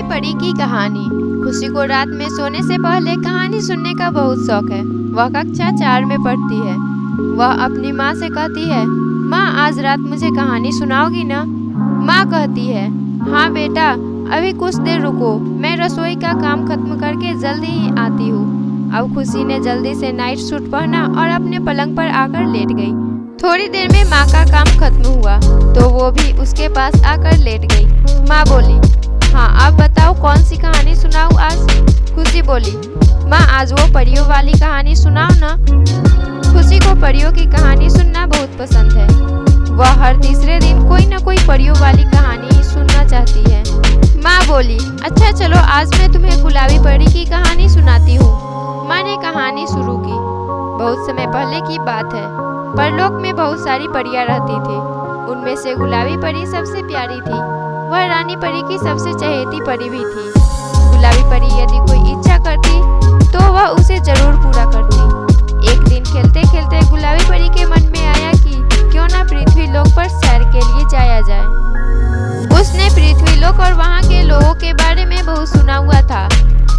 परी की कहानी। खुशी को रात में सोने से पहले कहानी सुनने का बहुत शौक है। वह कक्षा 4 में पढ़ती है। वह अपनी माँ से कहती है, माँ आज रात मुझे कहानी सुनाओगी ना? माँ कहती है, हाँ बेटा, अभी कुछ देर रुको, मैं रसोई का काम खत्म करके जल्दी ही आती हूँ। अब खुशी ने जल्दी से नाइट सूट पहना और अपने पलंग पर आकर लेट गई। थोड़ी देर में माँ का काम खत्म हुआ तो वो भी उसके पास आकर लेट गई। माँ बोली, हाँ आप बताओ कौन सी कहानी सुनाऊँ आज? खुशी बोली, माँ आज वो परियों वाली कहानी सुनाओ ना। खुशी को परियों की कहानी सुनना बहुत पसंद है। वह हर तीसरे दिन कोई न कोई परियों वाली कहानी सुनना चाहती है। माँ बोली, अच्छा चलो आज मैं तुम्हें गुलाबी परी की कहानी सुनाती हूँ। माँ ने कहानी शुरू की। बहुत समय पहले की बात है। परलोक में बहुत सारी परियां रहती थी। उनमें से गुलाबी परी सबसे प्यारी थी। वह रानी परी की सबसे चहेती परी भी थी। गुलाबी परी यदि कोई इच्छा करती तो वह उसे जरूर पूरा करती। एक दिन खेलते खेलते गुलाबी परी के मन में आया कि क्यों ना पृथ्वी लोक पर सैर के लिए जाया जाए। उसने पृथ्वी लोक और वहाँ के लोगों के बारे में बहुत सुना हुआ था।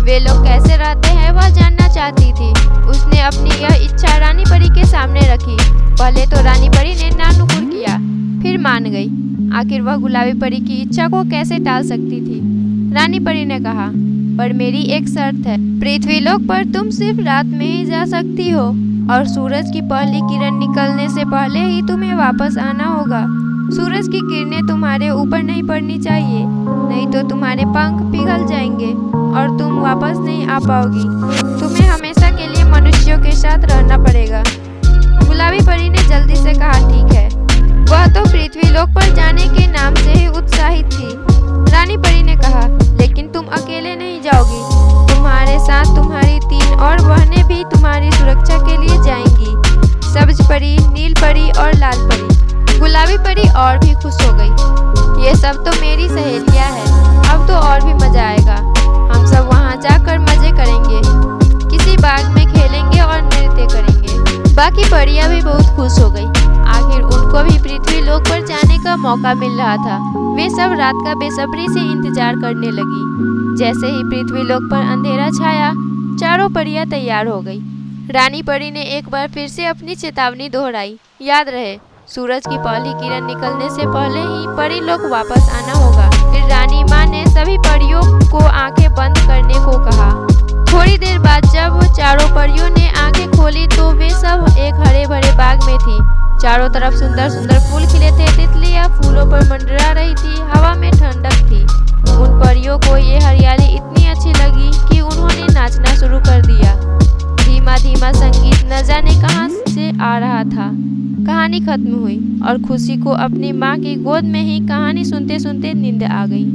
वे लोग कैसे रहते हैं वह जानना चाहती थी। उसने अपनी यह इच्छा रानी परी के सामने रखी। पहले तो रानी परी ने नानुकुर किया, फिर मान गई। आखिर वह गुलाबी परी की इच्छा को कैसे टाल सकती थी? रानी परी ने कहा, पर मेरी एक शर्त है। पृथ्वी लोक पर तुम सिर्फ रात में ही जा सकती हो और सूरज की पहली किरण निकलने से पहले ही तुम्हें वापस आना होगा। सूरज की किरणें तुम्हारे ऊपर नहीं पड़नी चाहिए, नहीं तो तुम्हारे पंख पिघल जाएंगे और तुम वापस नहीं आ पाओगी। तुम्हें हमेशा के लिए मनुष्यों के साथ रहना पड़ेगा। गुलाबी परी ने जल्दी से कहा, ठीक है। वह तो पृथ्वी लोक पर जाने के नाम से ही उत्साहित थी। रानी परी ने कहा, लेकिन तुम अकेले नहीं जाओगी, तुम्हारे साथ तुम्हारी 3 और बहनें भी तुम्हारी सुरक्षा के लिए जाएंगी। सब्ज परी, नील परी और लाल परी। गुलाबी परी और भी खुश हो गई। ये सब तो मेरी सहेलियां हैं, अब तो और भी मजा आएगा। हम सब वहाँ जाकर मजे करेंगे, किसी बाग में खेलेंगे और नृत्य करेंगे। बाकी परियां भी बहुत खुश हो गई। आखिर उनको भी पृथ्वी लोक पर जाने का मौका मिल रहा था। वे सब रात का बेसब्री से इंतजार करने लगी। जैसे ही पृथ्वी लोक पर अंधेरा छाया, चारों परियां तैयार हो गई। रानी परी ने एक बार फिर से अपनी चेतावनी दोहराई, याद रहे सूरज की पहली किरण निकलने से पहले ही परी लोक वापस आना होगा। फिर रानी माँ ने सभी परियों को आंखें बंद करने को कहा। थोड़ी देर बाद जब चारों परियों ने आंखें खोली तो वे सब एक हरे भरे बाग में थी। चारों तरफ सुंदर सुंदर फूल खिले थे। तितलियां फूलों पर मंडरा रही थी। हवा में ठंडक थी। उन परियों को ये हरियाली इतनी अच्छी लगी कि उन्होंने नाचना शुरू कर दिया। धीमा धीमा संगीत न जाने कहाँ से आ रहा था। कहानी खत्म हुई और खुशी को अपनी माँ की गोद में ही कहानी सुनते सुनते नींद आ गई।